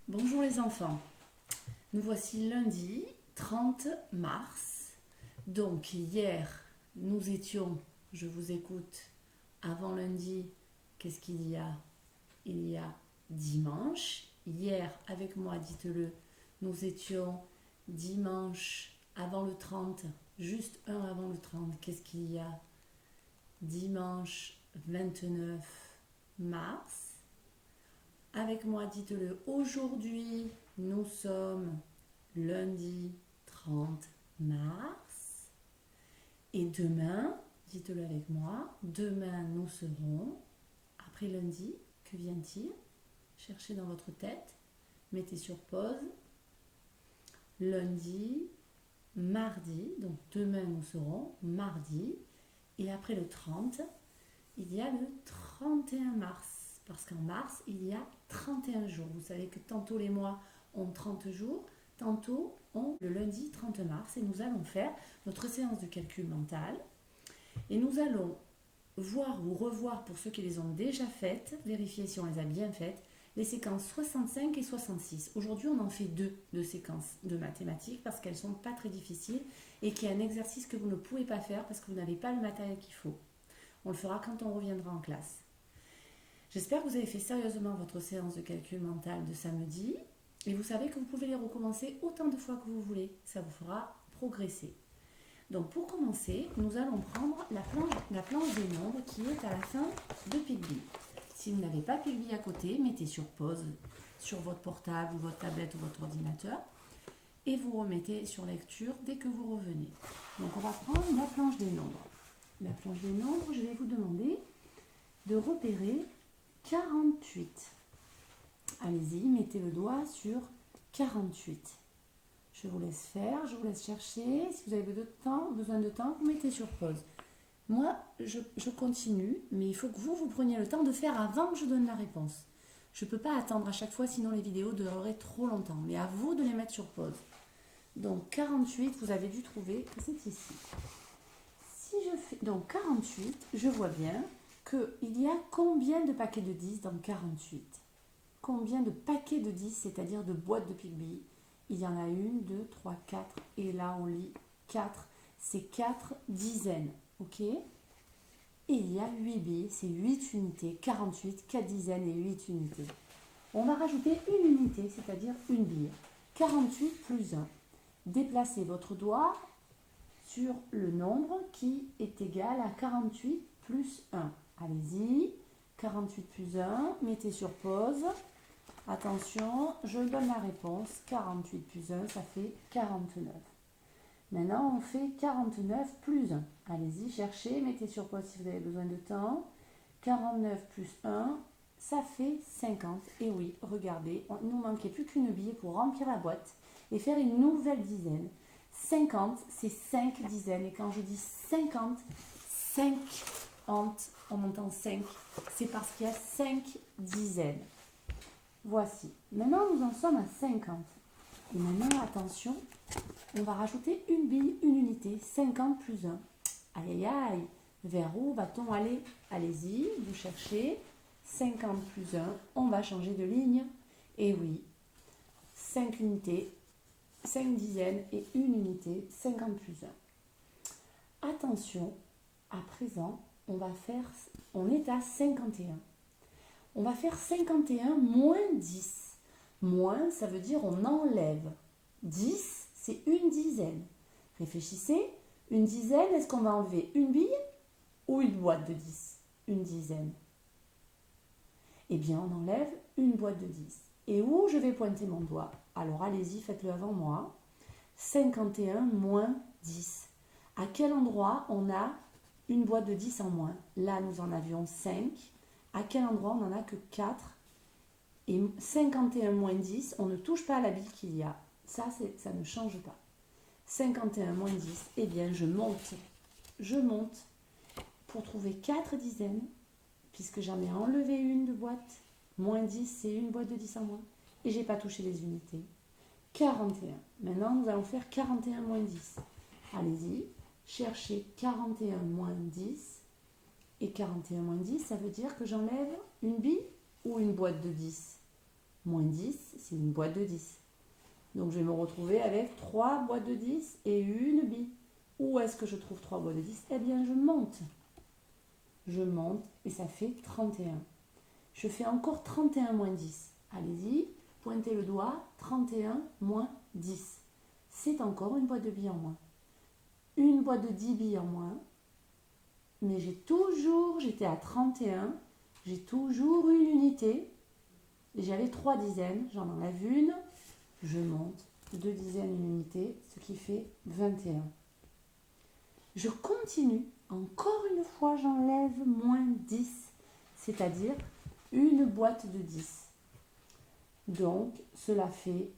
Bonjour les enfants, nous voici lundi 30 mars. Donc hier, nous étions, je vous écoute, avant lundi, qu'est-ce qu'il y a? Il y a dimanche. Hier, avec moi, dites-le, nous étions dimanche avant le 30, juste un avant le 30. Qu'est-ce qu'il y a? Dimanche 29 mars. Avec moi, dites-le, aujourd'hui, nous sommes lundi 30 mars. Et demain, dites-le avec moi, demain, nous serons, après lundi, que vient-il? Cherchez dans votre tête, mettez sur pause. Lundi, mardi, donc demain, nous serons mardi. Et après le 30, il y a le 31 mars. Parce qu'en mars, il y a 31 jours. Vous savez que tantôt les mois ont 30 jours, tantôt ont le lundi 30 mars. Et nous allons faire notre séance de calcul mental. Et nous allons voir ou revoir, pour ceux qui les ont déjà faites, vérifier si on les a bien faites, les séquences 65 et 66. Aujourd'hui, on en fait deux de séquences de mathématiques parce qu'elles ne sont pas très difficiles et qu'il y a un exercice que vous ne pouvez pas faire parce que vous n'avez pas le matériel qu'il faut. On le fera quand on reviendra en classe. J'espère que vous avez fait sérieusement votre séance de calcul mental de samedi et vous savez que vous pouvez les recommencer autant de fois que vous voulez. Ça vous fera progresser. Donc pour commencer, nous allons prendre la planche des nombres qui est à la fin de Pigby. Si vous n'avez pas Pigby à côté, mettez sur pause sur votre portable ou votre tablette ou votre ordinateur et vous remettez sur lecture dès que vous revenez. Donc on va prendre la planche des nombres. La planche des nombres, je vais vous demander de repérer 48. Allez-y, mettez le doigt sur 48. Je vous laisse faire, je vous laisse chercher. Si vous avez besoin de temps, vous mettez sur pause. Moi, je continue, mais il faut que vous preniez le temps de faire avant que je donne la réponse. Je ne peux pas attendre à chaque fois, sinon les vidéos dureraient trop longtemps. Mais à vous de les mettre sur pause. Donc 48, vous avez dû trouver que c'est ici. Si je fais donc 48, je vois bien qu'il y a combien de paquets de 10 dans 48? Combien de paquets de 10, c'est-à-dire de boîtes de Pigby? Il y en a 1, 2, 3, 4. Et là, on lit 4. C'est 4 dizaines. Ok? Et il y a 8 billes. C'est 8 unités. 48, 4 dizaines et 8 unités. On va rajouter une unité, c'est-à-dire une bille. 48 plus 1. Déplacez votre doigt sur le nombre qui est égal à 48 plus 1. Allez-y. 48 plus 1. Mettez sur pause. Attention, je donne la réponse. 48 plus 1, ça fait 49. Maintenant, on fait 49 plus 1. Allez-y, cherchez, mettez sur pause si vous avez besoin de temps. 49 plus 1, ça fait 50. Et oui, regardez, il ne nous manquait plus qu'une bille pour remplir la boîte et faire une nouvelle dizaine. 50, c'est 5 dizaines. Et quand je dis 50, 50, on entend 5, c'est parce qu'il y a 5 dizaines. Voici. Maintenant, nous en sommes à 50. Et maintenant, attention, on va rajouter une bille, une unité. 50 plus 1. Aïe, aïe, aïe. Vers où va-t-on aller? Allez-y, vous cherchez. 50 plus 1. On va changer de ligne. Et oui, 5 unités, 5 dizaines et une unité. 50 plus 1. Attention, à présent, on est à 51. On va faire 51 moins 10. Moins, ça veut dire on enlève. 10, c'est une dizaine. Réfléchissez, une dizaine, est-ce qu'on va enlever une bille ou une boîte de 10? Une dizaine. Eh bien, on enlève une boîte de 10. Et où je vais pointer mon doigt? Alors, allez-y, faites-le avant moi. 51 moins 10. À quel endroit on a une boîte de 10 en moins? Là, nous en avions 5. À quel endroit on n'en a que 4? Et 51 moins 10, on ne touche pas à la bille qu'il y a. Ça ne change pas. 51 moins 10, eh bien je monte. Je monte pour trouver 4 dizaines, puisque j'en ai enlevé une de boîte. Moins 10, c'est une boîte de 10 en moins. Et je n'ai pas touché les unités. 41. Maintenant, nous allons faire 41 moins 10. Allez-y, cherchez 41 moins 10. Et 41 moins 10, ça veut dire que j'enlève une bille ou une boîte de 10? Moins 10, c'est une boîte de 10. Donc je vais me retrouver avec 3 boîtes de 10 et une bille. Où est-ce que je trouve 3 boîtes de 10? Eh bien, je monte. Je monte et ça fait 31. Je fais encore 31 moins 10. Allez-y, pointez le doigt. 31 moins 10. C'est encore une boîte de billes en moins. Une boîte de 10 billes en moins. Mais j'étais à 31. J'ai toujours une unité. J'avais 3 dizaines. J'en enlève une. Je monte 2 dizaines, une unité. Ce qui fait 21. Je continue. Encore une fois, j'enlève moins 10. C'est-à-dire une boîte de 10. Donc, cela fait,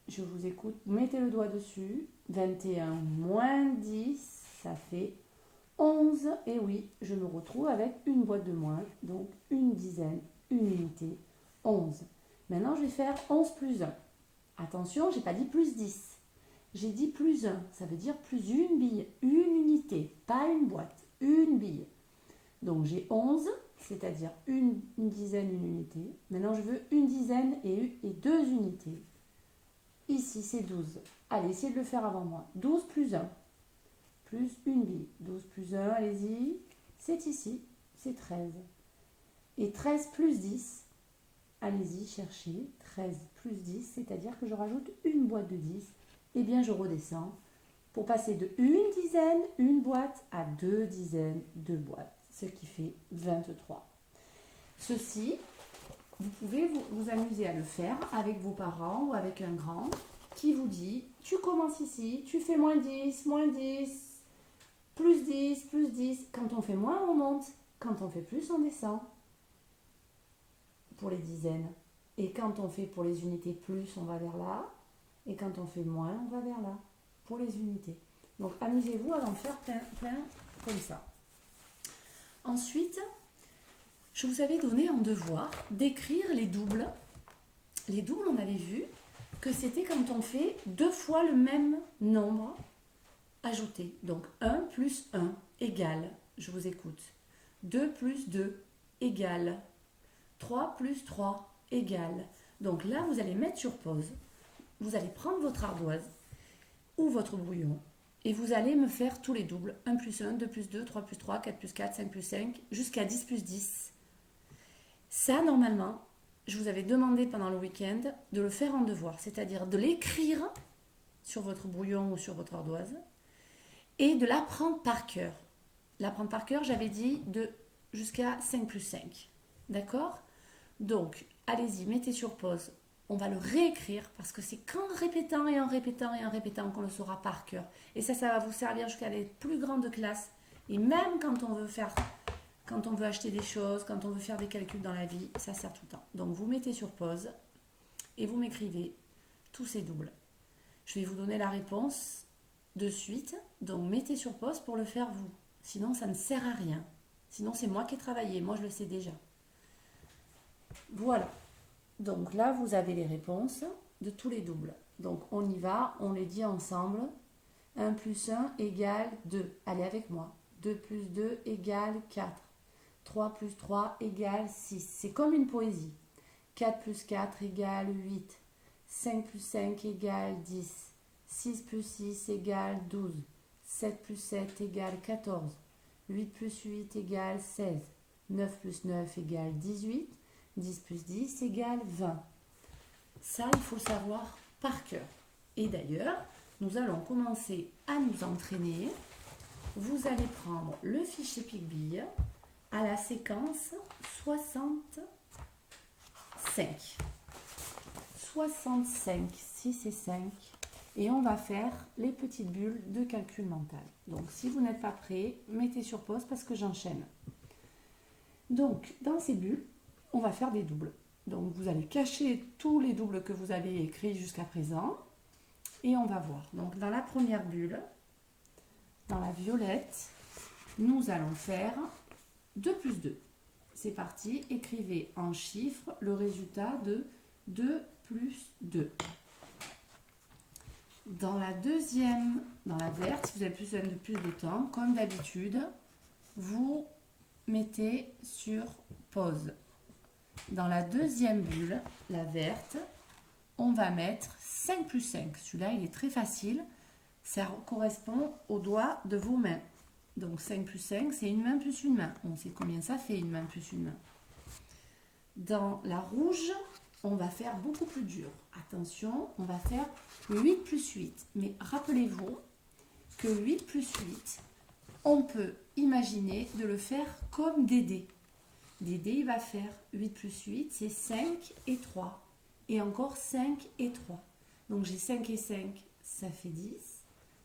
je vous écoute, mettez le doigt dessus, 21 moins 10, ça fait 11. Et oui, je me retrouve avec une boîte de moins, donc une dizaine, une unité, 11. Maintenant, je vais faire 11 plus 1. Attention, je n'ai pas dit plus 10. J'ai dit plus 1, ça veut dire plus une bille, une unité, pas une boîte, une bille. Donc j'ai 11, c'est-à-dire une dizaine, une unité. Maintenant je veux une dizaine et 2 unités. Ici c'est 12. Allez, essayez de le faire avant moi. 12 plus 1, plus une bille. 12 plus 1, allez-y. C'est ici, c'est 13. Et 13 plus 10, allez-y, cherchez. 13 plus 10, c'est-à-dire que je rajoute une boîte de 10. Eh bien je redescends pour passer de une dizaine, une boîte, à 2 dizaines, 2 boîtes. Ce qui fait 23. Ceci, vous pouvez vous amuser à le faire avec vos parents ou avec un grand qui vous dit, tu commences ici, tu fais moins 10, plus 10, plus 10. Quand on fait moins, on monte. Quand on fait plus, on descend. Pour les dizaines. Et quand on fait pour les unités plus, on va vers là. Et quand on fait moins, on va vers là. Pour les unités. Donc amusez-vous à en faire plein comme ça. Ensuite, je vous avais donné en devoir d'écrire les doubles. Les doubles, on avait vu que c'était quand on fait 2 fois le même nombre ajouté. Donc 1 plus 1 égale, je vous écoute, 2 plus 2 égale, 3 plus 3 égale. Donc là, vous allez mettre sur pause. Vous allez prendre votre ardoise ou votre brouillon. Et vous allez me faire tous les doubles. 1 plus 1, 2 plus 2, 3 plus 3, 4 plus 4, 5 plus 5, jusqu'à 10 plus 10. Ça, normalement, je vous avais demandé pendant le week-end de le faire en devoir. C'est-à-dire de l'écrire sur votre brouillon ou sur votre ardoise et de l'apprendre par cœur. L'apprendre par cœur, j'avais dit jusqu'à 5 plus 5. D'accord? Donc, allez-y, mettez sur pause. On va le réécrire parce que c'est qu'en répétant et en répétant et en répétant qu'on le saura par cœur. Et ça va vous servir jusqu'à les plus grandes classes. Et même quand on veut acheter des choses, quand on veut faire des calculs dans la vie, ça sert tout le temps. Donc vous mettez sur pause et vous m'écrivez tous ces doubles. Je vais vous donner la réponse de suite. Donc mettez sur pause pour le faire vous. Sinon ça ne sert à rien. Sinon c'est moi qui ai travaillé. Moi je le sais déjà. Voilà. Donc là, vous avez les réponses de tous les doubles. Donc on y va, on les dit ensemble. 1 plus 1 égale 2. Allez avec moi. 2 plus 2 égale 4. 3 plus 3 égale 6. C'est comme une poésie. 4 plus 4 égale 8. 5 plus 5 égale 10. 6 plus 6 égale 12. 7 plus 7 égale 14. 8 plus 8 égale 16. 9 plus 9 égale 18. 10 plus 10 égale 20. Ça, il faut le savoir par cœur. Et d'ailleurs, nous allons commencer à nous entraîner. Vous allez prendre le fichier Pic-Bille à la séquence 65. 65, 6 et 5. Et on va faire les petites bulles de calcul mental. Donc, si vous n'êtes pas prêt, mettez sur pause parce que j'enchaîne. Donc, dans ces bulles, on va faire des doubles. Donc vous allez cacher tous les doubles que vous avez écrits jusqu'à présent et on va voir. Donc dans la première bulle, dans la violette, nous allons faire 2 plus 2. C'est parti, écrivez en chiffres le résultat de 2 plus 2. Dans la deuxième, dans la verte, si vous avez besoin de plus de temps, comme d'habitude, vous mettez sur pause. dans la deuxième bulle, la verte, on va mettre 5 plus 5. Celui-là, il est très facile. Ça correspond aux doigts de vos mains. Donc 5 plus 5, c'est une main plus une main. On sait combien ça fait, une main plus une main. Dans la rouge, on va faire beaucoup plus dur. Attention, on va faire 8 plus 8. Mais rappelez-vous que 8 plus 8, on peut imaginer de le faire comme Dédé. Dédé, il va faire 8 plus 8, c'est 5 et 3. Et encore 5 et 3. Donc j'ai 5 et 5, ça fait 10.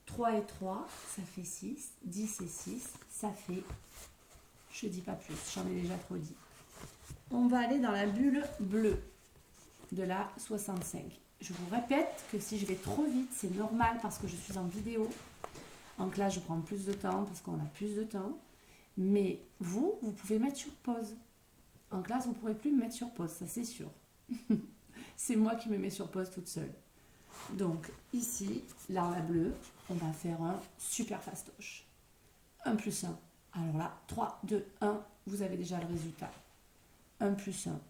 3 et 3, ça fait 6. 10 et 6, ça fait... Je ne dis pas plus, j'en ai déjà trop dit. On va aller dans la bulle bleue de la 65. Je vous répète que si je vais trop vite, c'est normal parce que je suis en vidéo. En classe, je prends plus de temps parce qu'on a plus de temps. Mais vous pouvez mettre sur pause. En classe, vous ne pourrez plus me mettre sur pause, ça c'est sûr. C'est moi qui me mets sur pause toute seule. Donc ici, là la bleue, on va faire un super fastoche. 1 plus 1. Alors là, 3, 2, 1, vous avez déjà le résultat. 1 plus 1.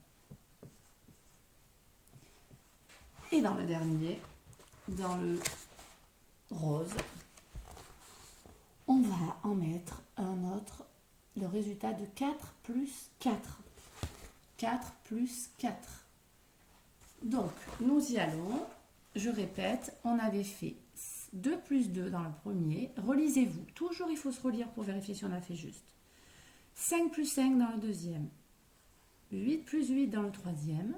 Et dans le dernier, dans le rose, on va en mettre un autre, le résultat de 4 plus 4. 4 plus 4. Donc, nous y allons. Je répète, on avait fait 2 plus 2 dans le premier. Relisez-vous. Toujours, il faut se relire pour vérifier si on a fait juste. 5 plus 5 dans le deuxième. 8 plus 8 dans le troisième.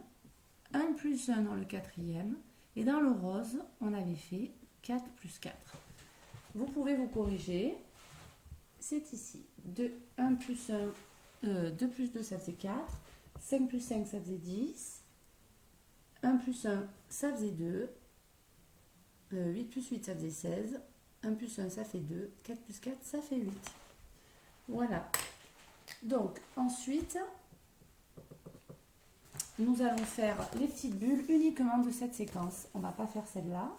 1 plus 1 dans le quatrième. Et dans le rose, on avait fait 4 plus 4. Vous pouvez vous corriger. C'est ici. 2 plus 2, ça faisait 4. 5 plus 5, ça faisait 10. 1 plus 1, ça faisait 2. 8 plus 8, ça faisait 16. 1 plus 1, ça fait 2. 4 plus 4, ça fait 8. Voilà. Donc, ensuite, nous allons faire les petites bulles uniquement de cette séquence. On ne va pas faire celle-là.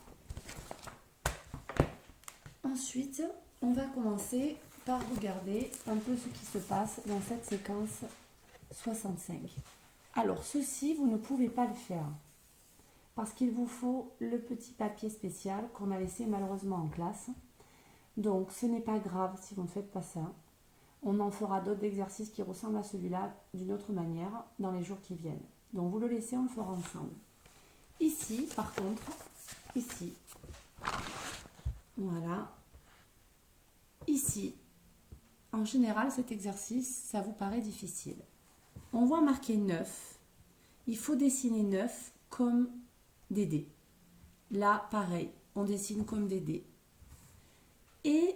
Ensuite, on va commencer par regarder un peu ce qui se passe dans cette séquence 65. Alors, ceci, vous ne pouvez pas le faire parce qu'il vous faut le petit papier spécial qu'on a laissé malheureusement en classe. Donc, ce n'est pas grave si vous ne faites pas ça. On en fera d'autres exercices qui ressemblent à celui-là d'une autre manière dans les jours qui viennent. Donc, vous le laissez, on le fera ensemble. Ici, par contre, ici, voilà, ici, en général, cet exercice, ça vous paraît difficile. On voit marqué 9. Il faut dessiner 9 comme Dédé. Là, pareil, on dessine comme Dédé. Et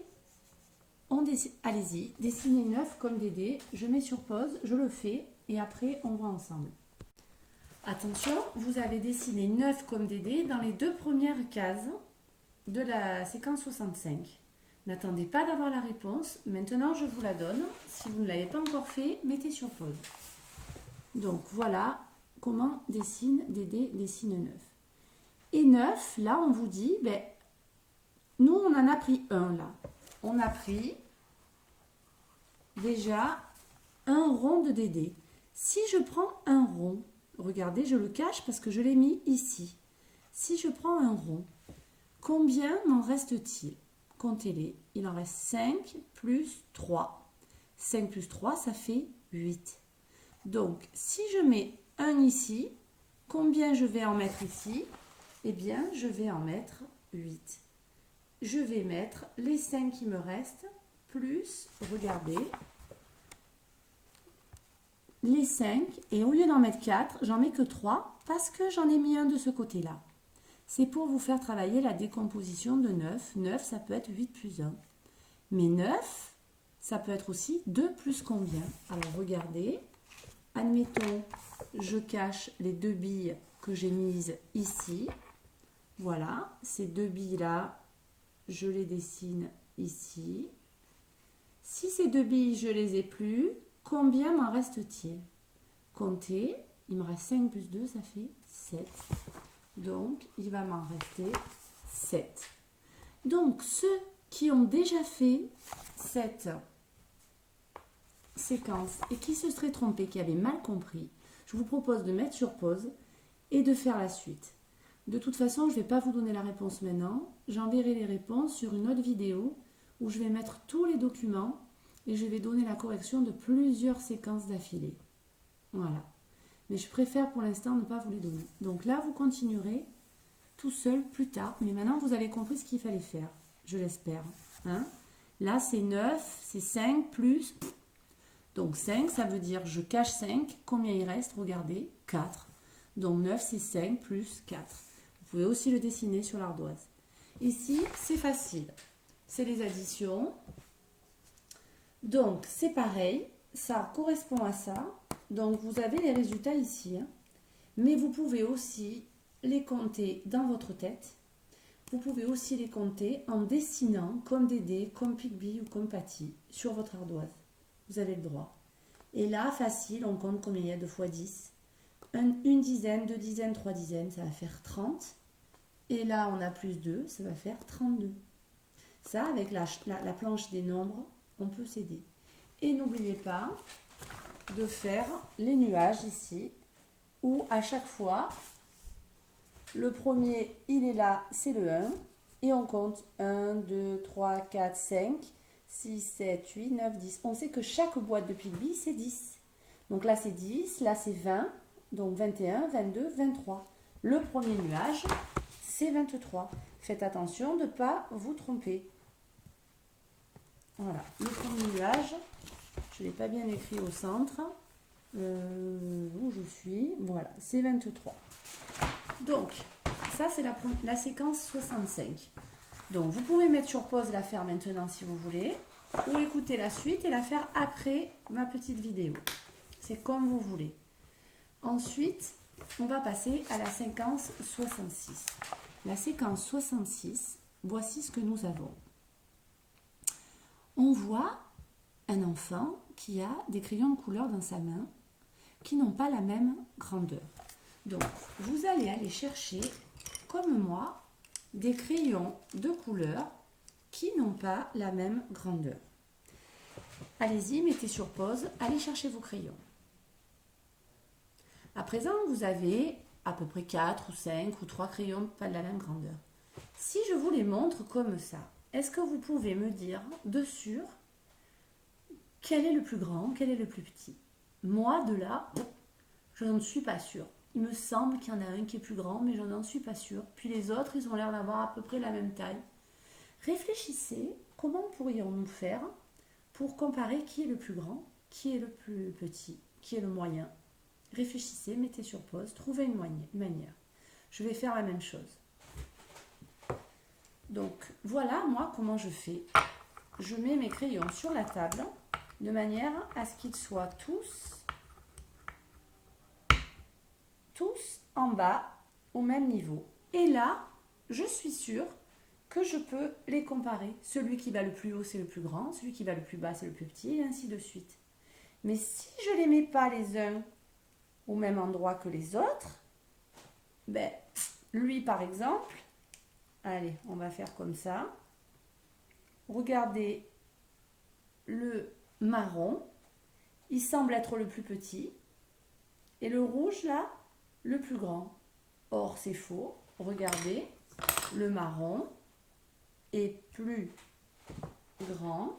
on dessine, allez-y, dessinez 9 comme Dédé. Je mets sur pause, je le fais et après, on voit ensemble. Attention, vous avez dessiné 9 comme Dédé dans les 2 premières cases de la séquence 65. N'attendez pas d'avoir la réponse. Maintenant, je vous la donne. Si vous ne l'avez pas encore fait, mettez sur pause. Donc, voilà comment Dédé dessine 9. Et 9, là, on vous dit, ben, nous, on en a pris un, là. On a pris déjà un rond de Dédé. Si je prends un rond, regardez, je le cache parce que je l'ai mis ici. Si je prends un rond, combien m'en reste-t-il? Comptez-les. Il en reste 5 plus 3. 5 plus 3, ça fait 8. Donc, si je mets un ici, combien je vais en mettre ici? Eh bien, je vais en mettre 8. Je vais mettre les 5 qui me restent, plus, regardez, les 5. Et au lieu d'en mettre 4, j'en mets que 3 parce que j'en ai mis un de ce côté-là. C'est pour vous faire travailler la décomposition de 9. 9, ça peut être 8 plus 1. Mais 9, ça peut être aussi 2 plus combien? Alors, regardez. Admettons, je cache les 2 billes que j'ai mises ici. Voilà, ces 2 billes-là, je les dessine ici. Si ces 2 billes, je les ai plus, combien m'en reste-t-il? Comptez, il me reste 5 plus 2, ça fait 7. Donc, il va m'en rester 7. Donc, ceux qui ont déjà fait cette séquence et qui se seraient trompés, qui avaient mal compris, Je vous propose de mettre sur pause et de faire la suite. De toute façon, je ne vais pas vous donner la réponse maintenant. J'enverrai les réponses sur une autre vidéo où je vais mettre tous les documents et je vais donner la correction de plusieurs séquences d'affilée. Voilà. Mais je préfère pour l'instant ne pas vous les donner. Donc là, vous continuerez tout seul plus tard. Mais maintenant, vous avez compris ce qu'il fallait faire. Je l'espère. Hein? Là, c'est 9, c'est 5 plus... Donc 5, ça veut dire je cache 5. Combien il reste? Regardez, 4. Donc 9, c'est 5 plus 4. Vous pouvez aussi le dessiner sur l'ardoise. Ici, c'est facile. C'est les additions. Donc, c'est pareil. Ça correspond à ça. Donc, vous avez les résultats ici. Hein. Mais vous pouvez aussi les compter dans votre tête. Vous pouvez aussi les compter en dessinant comme Dédé, comme Pigby ou comme Patty sur votre ardoise. Vous avez le droit. Et là, facile, on compte combien il y a 2 fois 10. Une dizaine, 2 dizaines, 3 dizaines, ça va faire 30. Et là, on a plus 2, ça va faire 32. Ça, avec la planche des nombres, on peut s'aider. Et n'oubliez pas de faire les nuages ici, où à chaque fois, le premier, il est là, c'est le 1. Et on compte 1, 2, 3, 4, 5, 6, 7, 8, 9, 10. On sait que chaque boîte de Pigby, c'est 10. Donc là, c'est 10, là, c'est 20. Donc 21, 22, 23. Le premier nuage, c'est 23. Faites attention de ne pas vous tromper. Voilà, le premier nuage, je ne l'ai pas bien écrit au centre. Où je suis, voilà, c'est 23. Donc, ça c'est la séquence 65. Donc, vous pouvez mettre sur pause, la faire maintenant si vous voulez, ou écouter la suite et la faire après ma petite vidéo. C'est comme vous voulez. Ensuite, on va passer à la séquence 66. La séquence 66, voici ce que nous avons. On voit un enfant qui a des crayons de couleur dans sa main qui n'ont pas la même grandeur. Donc, vous allez aller chercher, comme moi, des crayons de couleur qui n'ont pas la même grandeur. Allez-y, mettez sur pause, allez chercher vos crayons. À présent, vous avez à peu près 4 ou 5 ou 3 crayons pas de la même grandeur. Si je vous les montre comme ça, est-ce que vous pouvez me dire de sûr quel est le plus grand, quel est le plus petit? Moi, de là, je n'en suis pas sûre. Il me semble qu'il y en a un qui est plus grand, mais je n'en suis pas sûre. Puis les autres, ils ont l'air d'avoir à peu près la même taille. Réfléchissez, comment pourrions-nous faire pour comparer qui est le plus grand, qui est le plus petit, qui est le moyen? Réfléchissez, mettez sur pause, trouvez une manière. Je vais faire la même chose. Donc, voilà, moi, comment je fais. Je mets mes crayons sur la table, de manière à ce qu'ils soient tous en bas, au même niveau. Et là, je suis sûre que je peux les comparer. Celui qui va le plus haut, c'est le plus grand. Celui qui va le plus bas, c'est le plus petit, et ainsi de suite. Mais si je ne les mets pas les uns au même endroit que les autres, ben, lui, par exemple, allez, on va faire comme ça. Regardez le marron, il semble être le plus petit, et le rouge, là, le plus grand. Or, c'est faux. Regardez, le marron est plus grand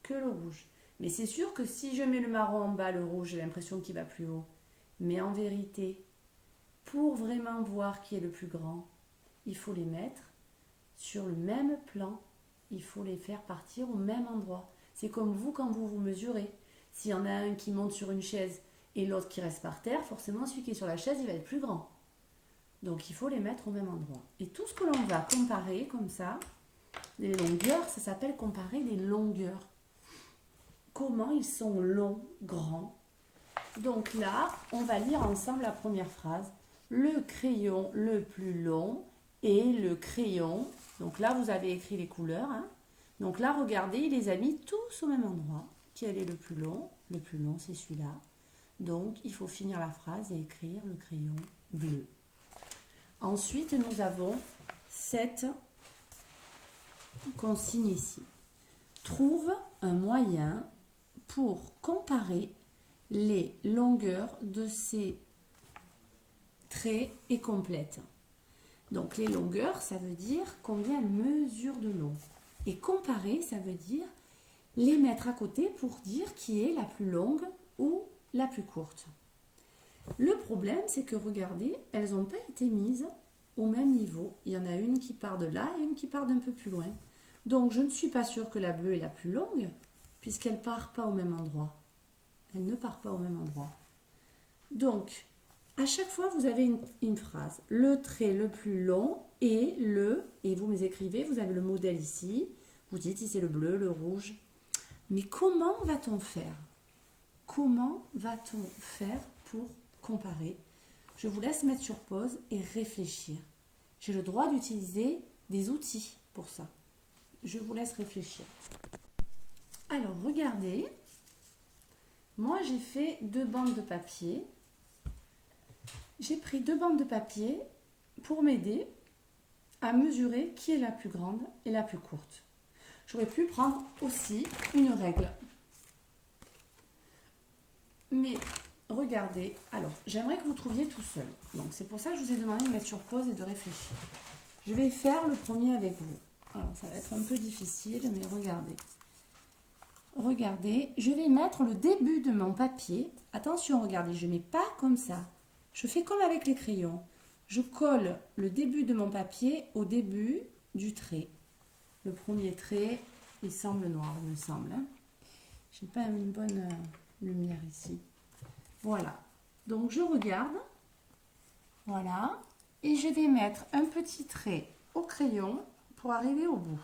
que le rouge. Mais c'est sûr que si je mets le marron en bas, le rouge, j'ai l'impression qu'il va plus haut. Mais en vérité, pour vraiment voir qui est le plus grand, il faut les mettre sur le même plan. Il faut les faire partir au même endroit. C'est comme vous quand vous vous mesurez. S'il y en a un qui monte sur une chaise et l'autre qui reste par terre, forcément celui qui est sur la chaise, il va être plus grand. Donc il faut les mettre au même endroit. Et tout ce que l'on va comparer comme ça, les longueurs, ça s'appelle comparer les longueurs. Comment ils sont longs, grands. Donc là, on va lire ensemble la première phrase. Le crayon le plus long et le crayon. Donc là, vous avez écrit les couleurs. Hein. Donc là, regardez, il les a mis tous au même endroit. Quel est le plus long? Le plus long, c'est celui-là. Donc, il faut finir la phrase et écrire le crayon bleu. Ensuite, nous avons cette consigne ici. Trouve un moyen pour comparer les longueurs de ces trait et complète. Donc les longueurs, ça veut dire combien elles mesurent de long. Et comparer, ça veut dire les mettre à côté pour dire qui est la plus longue ou la plus courte. Le problème, c'est que regardez, elles n'ont pas été mises au même niveau. Il y en a une qui part de là et une qui part d'un peu plus loin. Donc je ne suis pas sûre que la bleue est la plus longue, puisqu'elle ne part pas au même endroit. Elle ne part pas au même endroit. Donc, à chaque fois, vous avez une phrase. Le trait le plus long est le, et vous me écrivez, vous avez le modèle ici. Vous dites si c'est le bleu, le rouge. Mais comment va-t-on faire? Comment va-t-on faire pour comparer? Je vous laisse mettre sur pause et réfléchir. J'ai le droit d'utiliser des outils pour ça. Je vous laisse réfléchir. Alors, regardez. Moi, j'ai fait 2 bandes de papier. J'ai pris 2 bandes de papier pour m'aider à mesurer qui est la plus grande et la plus courte. J'aurais pu prendre aussi une règle. Mais regardez, alors j'aimerais que vous trouviez tout seul. Donc c'est pour ça que je vous ai demandé de mettre sur pause et de réfléchir. Je vais faire le premier avec vous. Alors ça va être un peu difficile, mais regardez. Regardez, je vais mettre le début de mon papier. Attention, regardez, je ne mets pas comme ça. Je fais comme avec les crayons. Je colle le début de mon papier au début du trait. Le premier trait, il semble noir, il me semble. Hein. Je n'ai pas une bonne lumière ici. Voilà. Donc je regarde. Voilà. Et je vais mettre un petit trait au crayon pour arriver au bout.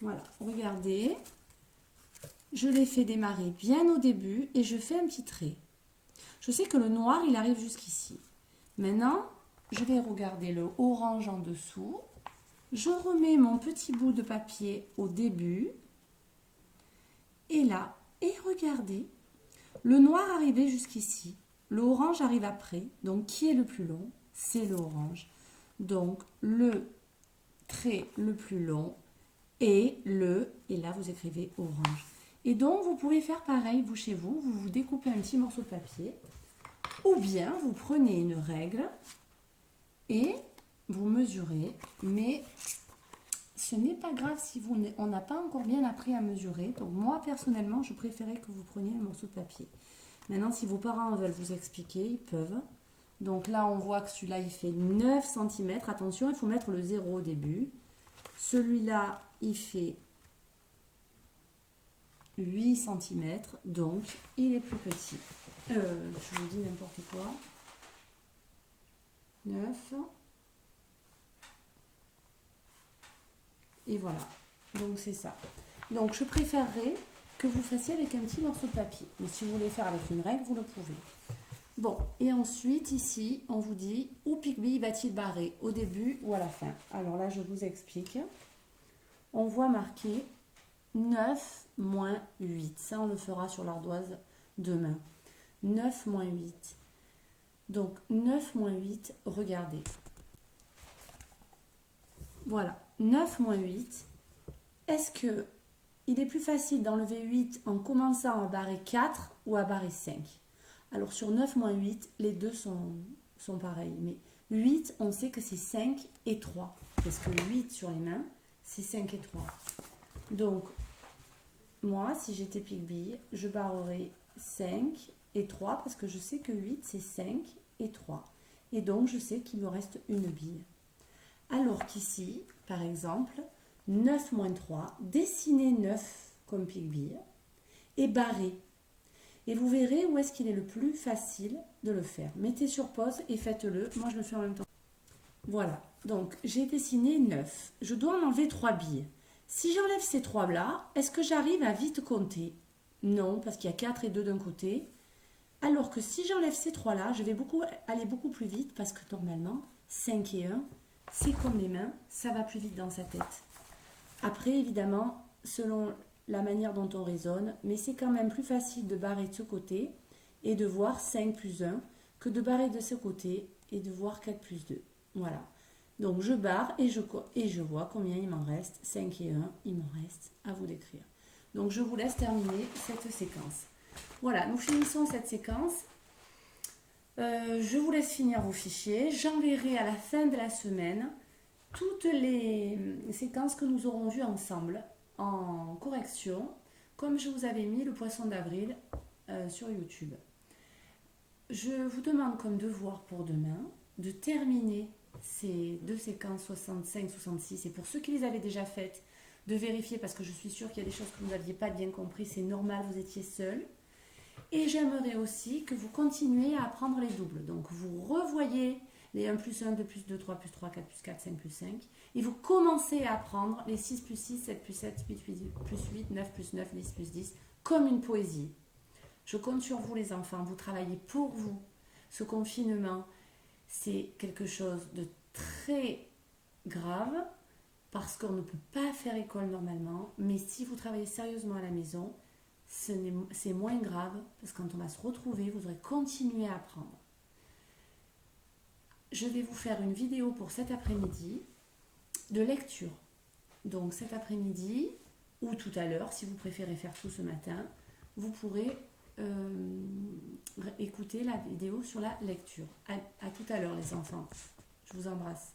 Voilà. Regardez. Je l'ai fait démarrer bien au début et je fais un petit trait. Je sais que le noir, il arrive jusqu'ici. Maintenant, je vais regarder le orange en dessous. Je remets mon petit bout de papier au début. Et là, et regardez, le noir arrivait jusqu'ici. Le orange arrive après. Donc, qui est le plus long? C'est le orange. Donc, le trait le plus long est le, et là, vous écrivez orange. Et donc, vous pouvez faire pareil, vous, chez vous. Vous découpez un petit morceau de papier. Ou bien, vous prenez une règle et vous mesurez. Mais ce n'est pas grave si on n'a pas encore bien appris à mesurer. Donc, moi, personnellement, je préférais que vous preniez un morceau de papier. Maintenant, si vos parents veulent vous expliquer, ils peuvent. Donc là, on voit que celui-là, il fait 9 cm. Attention, il faut mettre le 0 au début. Celui-là, il fait 8 cm. Donc, il est plus petit. Je vous dis n'importe quoi. 9. Et voilà. Donc, c'est ça. Donc, je préférerais que vous fassiez avec un petit morceau de papier. Mais si vous voulez faire avec une règle, vous le pouvez. Bon, et ensuite, ici, on vous dit où Picby va-t-il barrer, au début ou à la fin? Alors là, je vous explique. On voit marqué 9 moins 8. Ça, on le fera sur l'ardoise demain. 9 moins 8. Donc, 9 moins 8, regardez. Voilà, 9 moins 8. Est-ce que il est plus facile d'enlever 8 en commençant à barrer 4 ou à barrer 5? Alors, sur 9 moins 8, les deux sont pareils. Mais 8, on sait que c'est 5 et 3. Parce que 8 sur les mains, c'est 5 et 3. Donc, moi, si j'étais Picby, je barrerais 5 et 3 parce que je sais que 8, c'est 5 et 3. Et donc, je sais qu'il me reste une bille. Alors qu'ici, par exemple, 9 moins 3, dessinez 9 comme Picby et barrez. Et vous verrez où est-ce qu'il est le plus facile de le faire. Mettez sur pause et faites-le. Moi, je le fais en même temps. Voilà. Donc, j'ai dessiné 9. Je dois en enlever 3 billes. Si j'enlève ces 3-là, est-ce que j'arrive à vite compter? Non, parce qu'il y a 4 et 2 d'un côté. Alors que si j'enlève ces 3-là, je vais aller beaucoup plus vite parce que normalement, 5 et 1, c'est comme les mains, ça va plus vite dans sa tête. Après, évidemment, selon la manière dont on raisonne, mais c'est quand même plus facile de barrer de ce côté et de voir 5 plus 1 que de barrer de ce côté et de voir 4 plus 2. Voilà. Donc je barre et je vois combien il m'en reste. 5 et 1, il m'en reste. À vous d'écrire. Donc je vous laisse terminer cette séquence. Voilà, nous finissons cette séquence. Je vous laisse finir vos fichiers. J'enverrai à la fin de la semaine toutes les séquences que nous aurons vues ensemble en correction, comme je vous avais mis le poisson d'avril sur YouTube. Je vous demande comme devoir pour demain de terminer ces deux séquences 65-66 et pour ceux qui les avaient déjà faites, de vérifier parce que je suis sûre qu'il y a des choses que vous n'aviez pas bien compris, c'est normal, vous étiez seul. Et j'aimerais aussi que vous continuiez à apprendre les doubles. Donc vous revoyez les 1 plus 1, 2 plus 2, 3 plus 3, 4 plus 4, 5 plus 5. Et vous commencez à apprendre les 6 plus 6, 7 plus 7, 8 plus 8, 9 plus 9, 10 plus 10, comme une poésie. Je compte sur vous les enfants, vous travaillez pour vous. Ce confinement, c'est quelque chose de très grave parce qu'on ne peut pas faire école normalement. Mais si vous travaillez sérieusement à la maison, c'est moins grave parce que quand on va se retrouver, vous aurez continué à apprendre. Je vais vous faire une vidéo pour cet après-midi de lecture. Donc cet après-midi ou tout à l'heure, si vous préférez faire tout ce matin, vous pourrez écouter la vidéo sur la lecture. À tout à l'heure les enfants. Je vous embrasse.